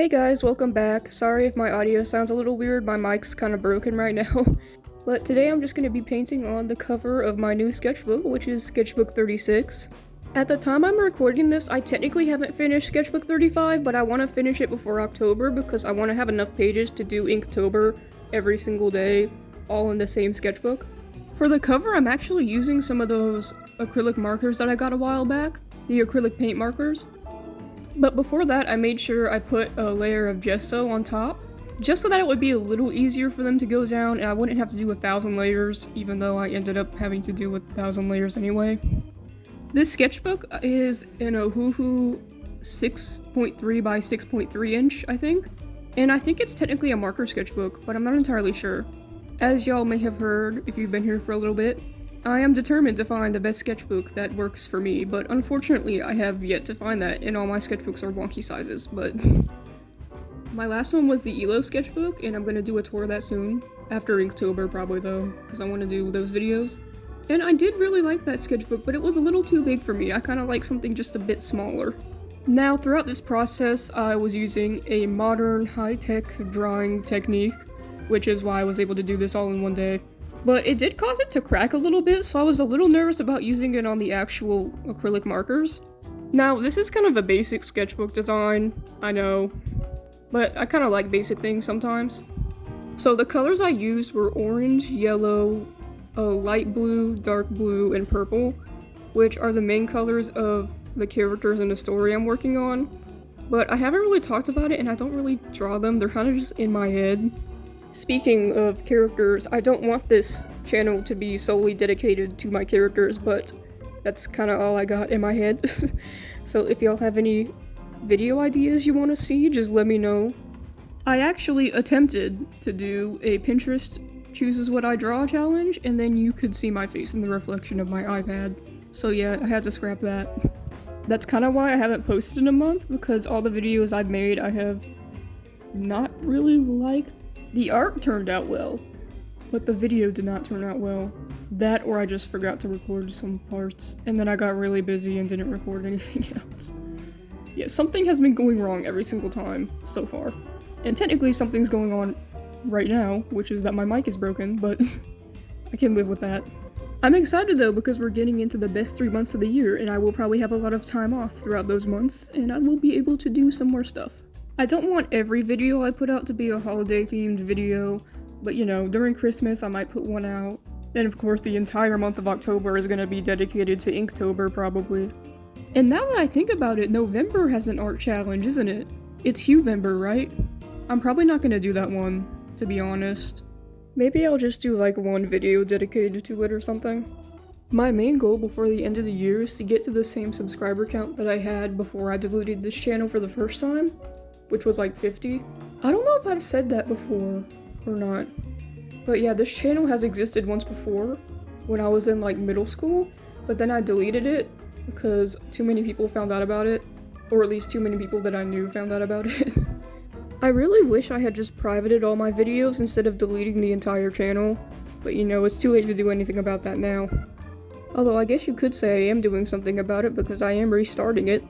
Hey guys, welcome back. Sorry if my audio sounds a little weird, my mic's kind of broken right now. But today I'm just going to be painting on the cover of my new sketchbook, which is Sketchbook 36. At the time I'm recording this, I technically haven't finished Sketchbook 35, but I want to finish it before October because I want to have enough pages to do Inktober every single day, all in the same sketchbook. For the cover, I'm actually using some of those acrylic markers that I got a while back, the acrylic paint markers. But before that, I made sure I put a layer of gesso on top, just so that it would be a little easier for them to go down and I wouldn't have to do 1,000 layers, even though I ended up having to do 1,000 layers anyway. This sketchbook is in a Hoohoo 6.3 by 6.3 inch, I think. And I think it's technically a marker sketchbook, but I'm not entirely sure. As y'all may have heard, if you've been here for a little bit, I am determined to find the best sketchbook that works for me, but unfortunately I have yet to find that, and all my sketchbooks are wonky sizes, but... My last one was the ELO sketchbook, and I'm gonna do a tour of that soon. After Inktober probably though, because I want to do those videos. And I did really like that sketchbook, but it was a little too big for me. I kind of like something just a bit smaller. Now, throughout this process, I was using a modern, high-tech drawing technique, which is why I was able to do this all in one day. But it did cause it to crack a little bit, so I was a little nervous about using it on the actual acrylic markers. Now, this is kind of a basic sketchbook design, I know, but I kind of like basic things sometimes. So the colors I used were orange, yellow, light blue, dark blue, and purple, which are the main colors of the characters in the story I'm working on. But I haven't really talked about it, and I don't really draw them, they're kind of just in my head. Speaking of characters, I don't want this channel to be solely dedicated to my characters, but that's kind of all I got in my head. So if y'all have any video ideas you want to see, just let me know. I actually attempted to do a Pinterest chooses what I draw challenge, and then you could see my face in the reflection of my iPad. So yeah, I had to scrap that. That's kind of why I haven't posted in a month, because all the videos I've made I have not really liked. The art turned out well, but the video did not turn out well. That, or I just forgot to record some parts, and then I got really busy and didn't record anything else. Yeah, something has been going wrong every single time so far. And technically something's going on right now, which is that my mic is broken, but I can live with that. I'm excited though, because we're getting into the best 3 months of the year, and I will probably have a lot of time off throughout those months, and I will be able to do some more stuff. I don't want every video I put out to be a holiday-themed video, but you know, during Christmas I might put one out. And of course the entire month of October is gonna be dedicated to Inktober, probably. And now that I think about it, November has an art challenge, isn't it? It's Huevember, right? I'm probably not gonna do that one, to be honest. Maybe I'll just do like one video dedicated to it or something. My main goal before the end of the year is to get to the same subscriber count that I had before I deleted this channel for the first time, which was like 50. I don't know if I've said that before or not, but yeah, this channel has existed once before when I was in like middle school, but then I deleted it because too many people found out about it, or at least too many people that I knew found out about it. I really wish I had just privated all my videos instead of deleting the entire channel, but you know, it's too late to do anything about that now. Although I guess you could say I am doing something about it because I am restarting it.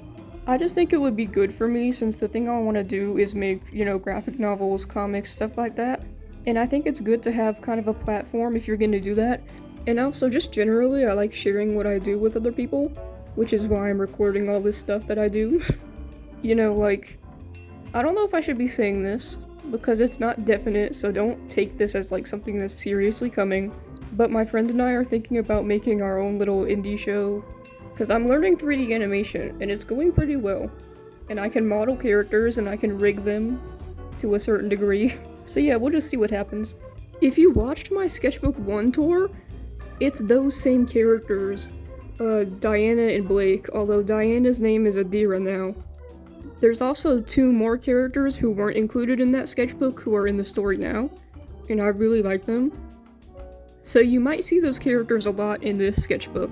I just think it would be good for me since the thing I want to do is make, you know, graphic novels, comics, stuff like that. And I think it's good to have kind of a platform if you're going to do that. And also just generally, I like sharing what I do with other people, which is why I'm recording all this stuff that I do. You know, like, I don't know if I should be saying this because it's not definite, so don't take this as like something that's seriously coming. But my friend and I are thinking about making our own little indie show. Because I'm learning 3D animation, and it's going pretty well. And I can model characters, and I can rig them to a certain degree. So yeah, we'll just see what happens. If you watched my Sketchbook 1 tour, it's those same characters. Diana and Blake, although Diana's name is Adira now. There's also 2 more characters who weren't included in that sketchbook who are in the story now, and I really like them. So you might see those characters a lot in this sketchbook.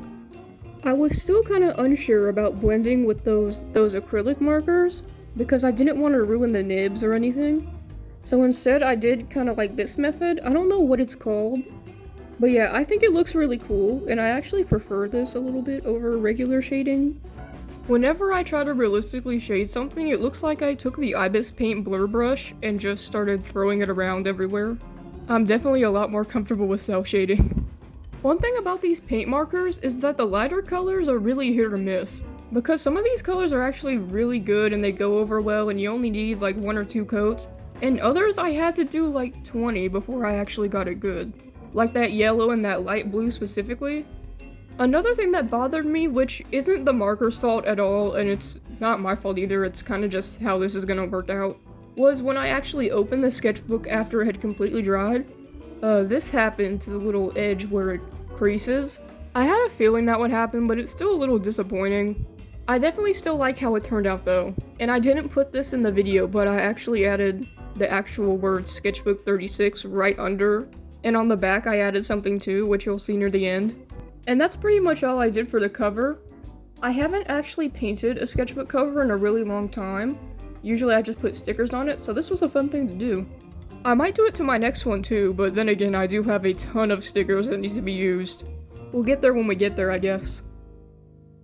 I was still kind of unsure about blending with those acrylic markers because I didn't want to ruin the nibs or anything. So instead I did kind of like this method. I don't know what it's called, but yeah, I think it looks really cool, and I actually prefer this a little bit over regular shading. Whenever I try to realistically shade something, it looks like I took the Ibis Paint blur brush and just started throwing it around everywhere. I'm definitely a lot more comfortable with self-shading. One thing about these paint markers is that the lighter colors are really hit or miss, because some of these colors are actually really good and they go over well and you only need like 1 or 2 coats, and others I had to do like 20 before I actually got it good. Like that yellow and that light blue specifically. Another thing that bothered me, which isn't the marker's fault at all, and it's not my fault either, it's kind of just how this is gonna work out, was when I actually opened the sketchbook after it had completely dried. This happened to the little edge where it creases. I had a feeling that would happen, but it's still a little disappointing. I definitely still like how it turned out though, and I didn't put this in the video, but I actually added the actual word Sketchbook 36 right under, and on the back I added something too, which you'll see near the end. And that's pretty much all I did for the cover. I haven't actually painted a sketchbook cover in a really long time. Usually I just put stickers on it, so this was a fun thing to do. I might do it to my next one too, but then again I do have a ton of stickers that need to be used. We'll get there when we get there, I guess.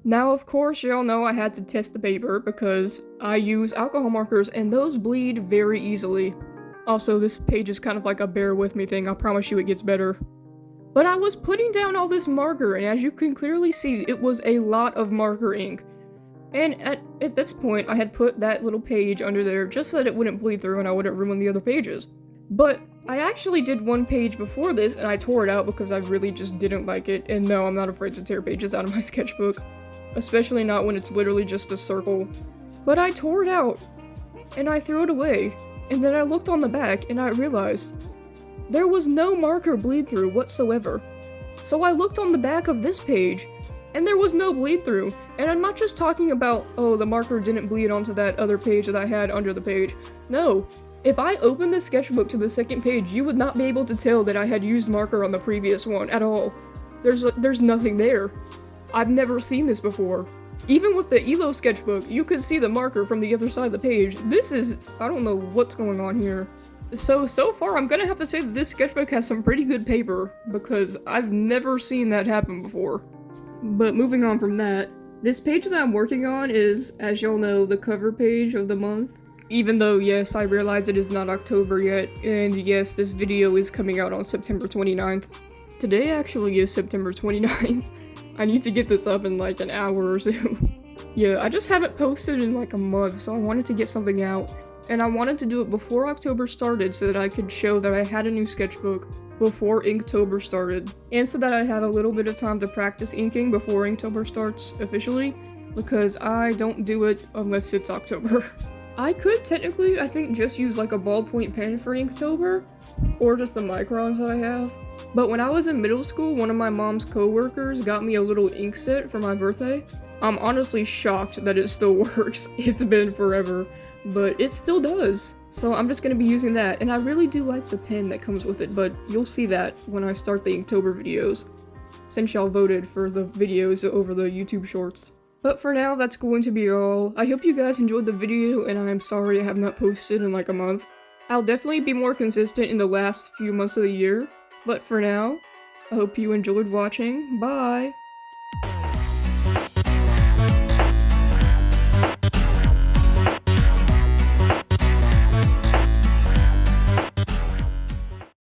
Now of course y'all know I had to test the paper because I use alcohol markers and those bleed very easily. Also, this page is kind of like a bear with me thing, I promise you it gets better. But I was putting down all this marker, and as you can clearly see, it was a lot of marker ink. And at this point, I had put that little page under there just so that it wouldn't bleed through and I wouldn't ruin the other pages. But I actually did one page before this, and I tore it out because I really just didn't like it, and no, I'm not afraid to tear pages out of my sketchbook. Especially not when it's literally just a circle. But I tore it out, and I threw it away, and then I looked on the back, and I realized there was no marker bleed through whatsoever. So I looked on the back of this page, and there was no bleed through. And I'm not just talking about, oh, the marker didn't bleed onto that other page that I had under the page. No. If I opened the sketchbook to the second page, you would not be able to tell that I had used marker on the previous one at all. There's nothing there. I've never seen this before. Even with the ELO sketchbook, you could see the marker from the other side of the page. This is, I don't know what's going on here. So far I'm gonna have to say that this sketchbook has some pretty good paper, because I've never seen that happen before. But moving on from that, this page that I'm working on is, as y'all know, the cover page of the month. Even though, yes, I realize it is not October yet, and yes, this video is coming out on September 29th. Today actually is September 29th. I need to get this up in like an hour or so. Yeah, I just haven't posted in like a month, so I wanted to get something out. And I wanted to do it before October started so that I could show that I had a new sketchbook before Inktober started. And so that I had a little bit of time to practice inking before Inktober starts officially, because I don't do it unless it's October. I could technically, I think, just use like a ballpoint pen for Inktober, or just the microns that I have. But when I was in middle school, one of my mom's co-workers got me a little ink set for my birthday. I'm honestly shocked that it still works. It's been forever. But it still does, so I'm just gonna be using that, and I really do like the pen that comes with it, but you'll see that when I start the Inktober videos, since y'all voted for the videos over the YouTube shorts. But for now, that's going to be all. I hope you guys enjoyed the video, and I'm sorry I have not posted in like a month. I'll definitely be more consistent in the last few months of the year, but for now, I hope you enjoyed watching. Bye!